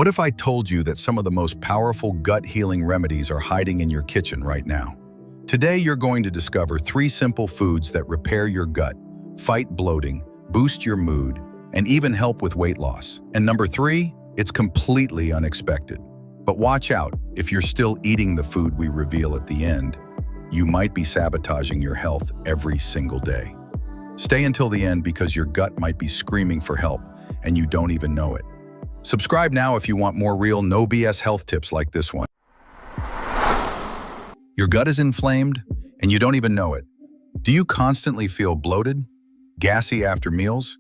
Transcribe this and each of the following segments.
What if I told you that some of the most powerful gut-healing remedies are hiding in your kitchen right now? Today, you're going to discover 3 simple foods that repair your gut, fight bloating, boost your mood, and even help with weight loss. And number 3, it's completely unexpected. But watch out, if you're still eating the food we reveal at the end, you might be sabotaging your health every single day. Stay until the end because your gut might be screaming for help and you don't even know it. Subscribe now if you want more real, no BS health tips like this one. Your gut is inflamed and you don't even know it. Do you constantly feel bloated, gassy after meals,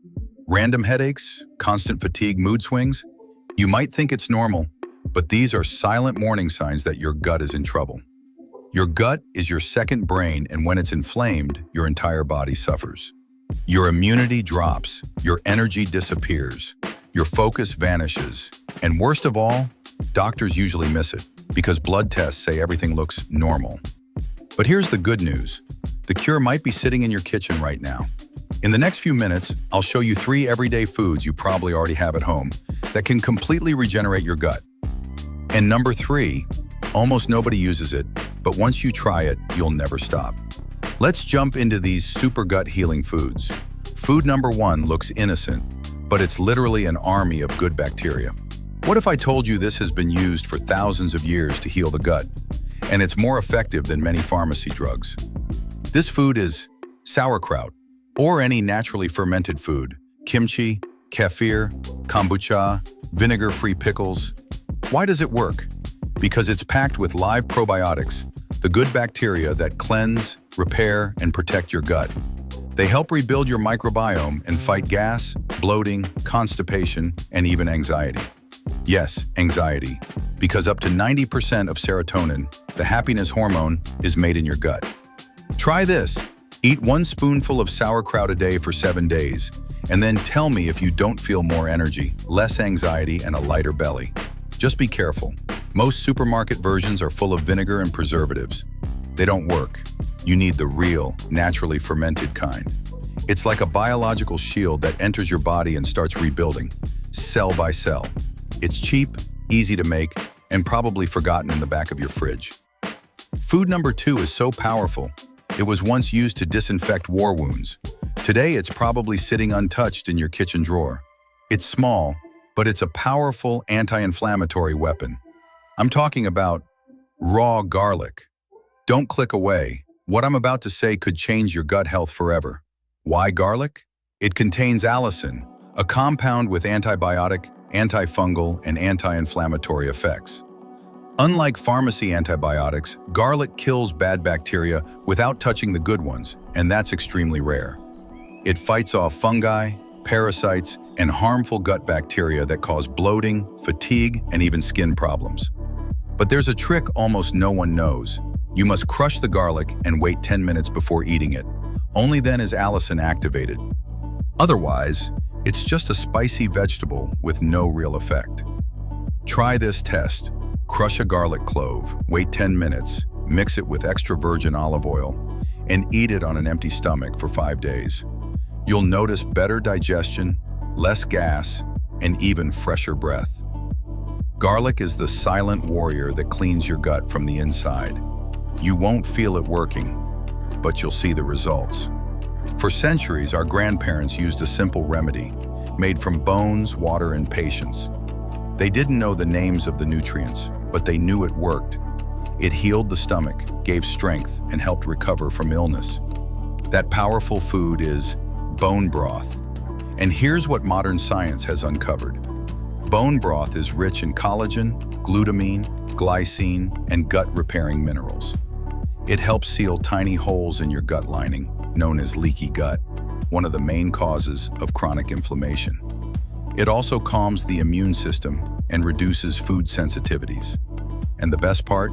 random headaches, constant fatigue, mood swings? You might think it's normal, but these are silent warning signs that your gut is in trouble. Your gut is your second brain, and when it's inflamed, your entire body suffers. Your immunity drops, your energy disappears, your focus vanishes, and worst of all, doctors usually miss it because blood tests say everything looks normal. But here's the good news. The cure might be sitting in your kitchen right now. In the next few minutes, I'll show you 3 everyday foods you probably already have at home that can completely regenerate your gut. And number 3, almost nobody uses it, but once you try it, you'll never stop. Let's jump into these super gut healing foods. Food number 1 looks innocent, but it's literally an army of good bacteria. What if I told you this has been used for thousands of years to heal the gut, and it's more effective than many pharmacy drugs? This food is sauerkraut, or any naturally fermented food, kimchi, kefir, kombucha, vinegar-free pickles. Why does it work? Because it's packed with live probiotics, the good bacteria that cleanse, repair, and protect your gut. They help rebuild your microbiome and fight gas, bloating, constipation, and even anxiety. Yes, anxiety, because up to 90% of serotonin, the happiness hormone, is made in your gut. Try this. Eat 1 spoonful of sauerkraut a day for 7 days, and then tell me if you don't feel more energy, less anxiety, and a lighter belly. Just be careful. Most supermarket versions are full of vinegar and preservatives. They don't work. You need the real, naturally fermented kind. It's like a biological shield that enters your body and starts rebuilding, cell by cell. It's cheap, easy to make, and probably forgotten in the back of your fridge. Food number 2 is so powerful, it was once used to disinfect war wounds. Today, it's probably sitting untouched in your kitchen drawer. It's small, but it's a powerful anti-inflammatory weapon. I'm talking about raw garlic. Don't click away. What I'm about to say could change your gut health forever. Why garlic? It contains allicin, a compound with antibiotic, antifungal, and anti-inflammatory effects. Unlike pharmacy antibiotics, garlic kills bad bacteria without touching the good ones, and that's extremely rare. It fights off fungi, parasites, and harmful gut bacteria that cause bloating, fatigue, and even skin problems. But there's a trick almost no one knows. You must crush the garlic and wait 10 minutes before eating it. Only then is allicin activated. Otherwise, it's just a spicy vegetable with no real effect. Try this test. Crush a garlic clove, wait 10 minutes, mix it with extra virgin olive oil, and eat it on an empty stomach for 5 days. You'll notice better digestion, less gas, and even fresher breath. Garlic is the silent warrior that cleans your gut from the inside. You won't feel it working, but you'll see the results. For centuries, our grandparents used a simple remedy made from bones, water, and patience. They didn't know the names of the nutrients, but they knew it worked. It healed the stomach, gave strength, and helped recover from illness. That powerful food is bone broth. And here's what modern science has uncovered. Bone broth is rich in collagen, glutamine, glycine, and gut-repairing minerals. It helps seal tiny holes in your gut lining, known as leaky gut, one of the main causes of chronic inflammation. It also calms the immune system and reduces food sensitivities. And the best part?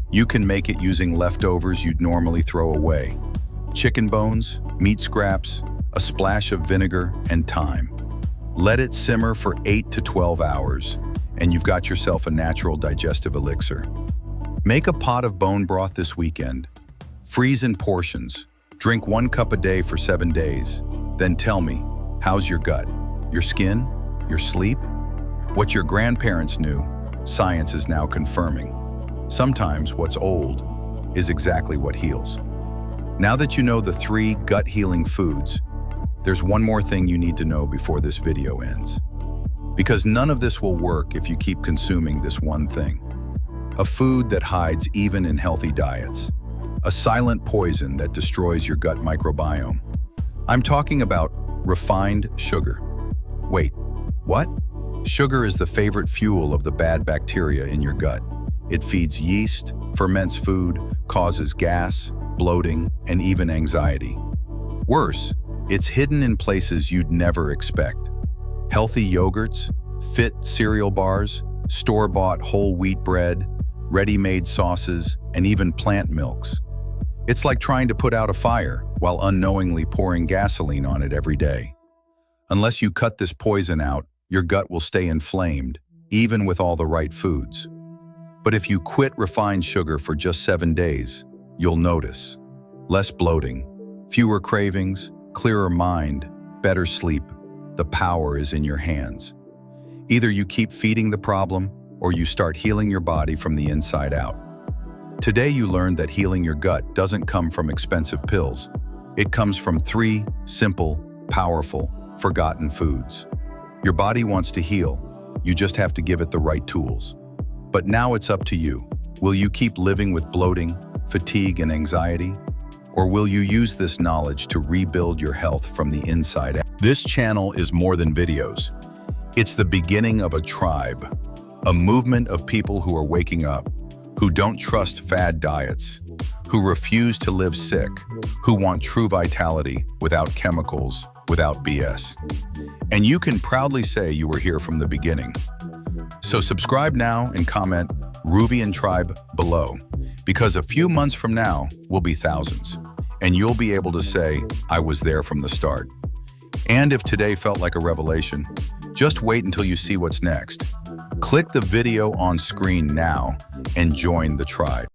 You can make it using leftovers you'd normally throw away. Chicken bones, meat scraps, a splash of vinegar, and thyme. Let it simmer for 8 to 12 hours, and you've got yourself a natural digestive elixir. Make a pot of bone broth this weekend. Freeze in portions. Drink 1 cup a day for 7 days. Then tell me, how's your gut? Your skin? Your sleep? What your grandparents knew, science is now confirming. Sometimes what's old is exactly what heals. Now that you know the 3 gut-healing foods, there's one more thing you need to know before this video ends. Because none of this will work if you keep consuming this one thing. A food that hides even in healthy diets. A silent poison that destroys your gut microbiome. I'm talking about refined sugar. Wait, what? Sugar is the favorite fuel of the bad bacteria in your gut. It feeds yeast, ferments food, causes gas, bloating, and even anxiety. Worse, it's hidden in places you'd never expect. Healthy yogurts, fit cereal bars, store-bought whole wheat bread, ready-made sauces, and even plant milks. It's like trying to put out a fire while unknowingly pouring gasoline on it every day. Unless you cut this poison out, your gut will stay inflamed, even with all the right foods. But if you quit refined sugar for just 7 days, you'll notice less bloating, fewer cravings, clearer mind, better sleep. The power is in your hands. Either you keep feeding the problem or you start healing your body from the inside out. Today you learned that healing your gut doesn't come from expensive pills. It comes from 3 simple, powerful, forgotten foods. Your body wants to heal. You just have to give it the right tools. But now it's up to you. Will you keep living with bloating, fatigue, and anxiety? Or will you use this knowledge to rebuild your health from the inside out? This channel is more than videos. It's the beginning of a tribe, a movement of people who are waking up, who don't trust fad diets, who refuse to live sick, who want true vitality without chemicals, without BS. And you can proudly say you were here from the beginning. So subscribe now and comment Ruvian Tribe below, because a few months from now will be thousands, and you'll be able to say, I was there from the start. And if today felt like a revelation, just wait until you see what's next. Click the video on screen now and join the tribe.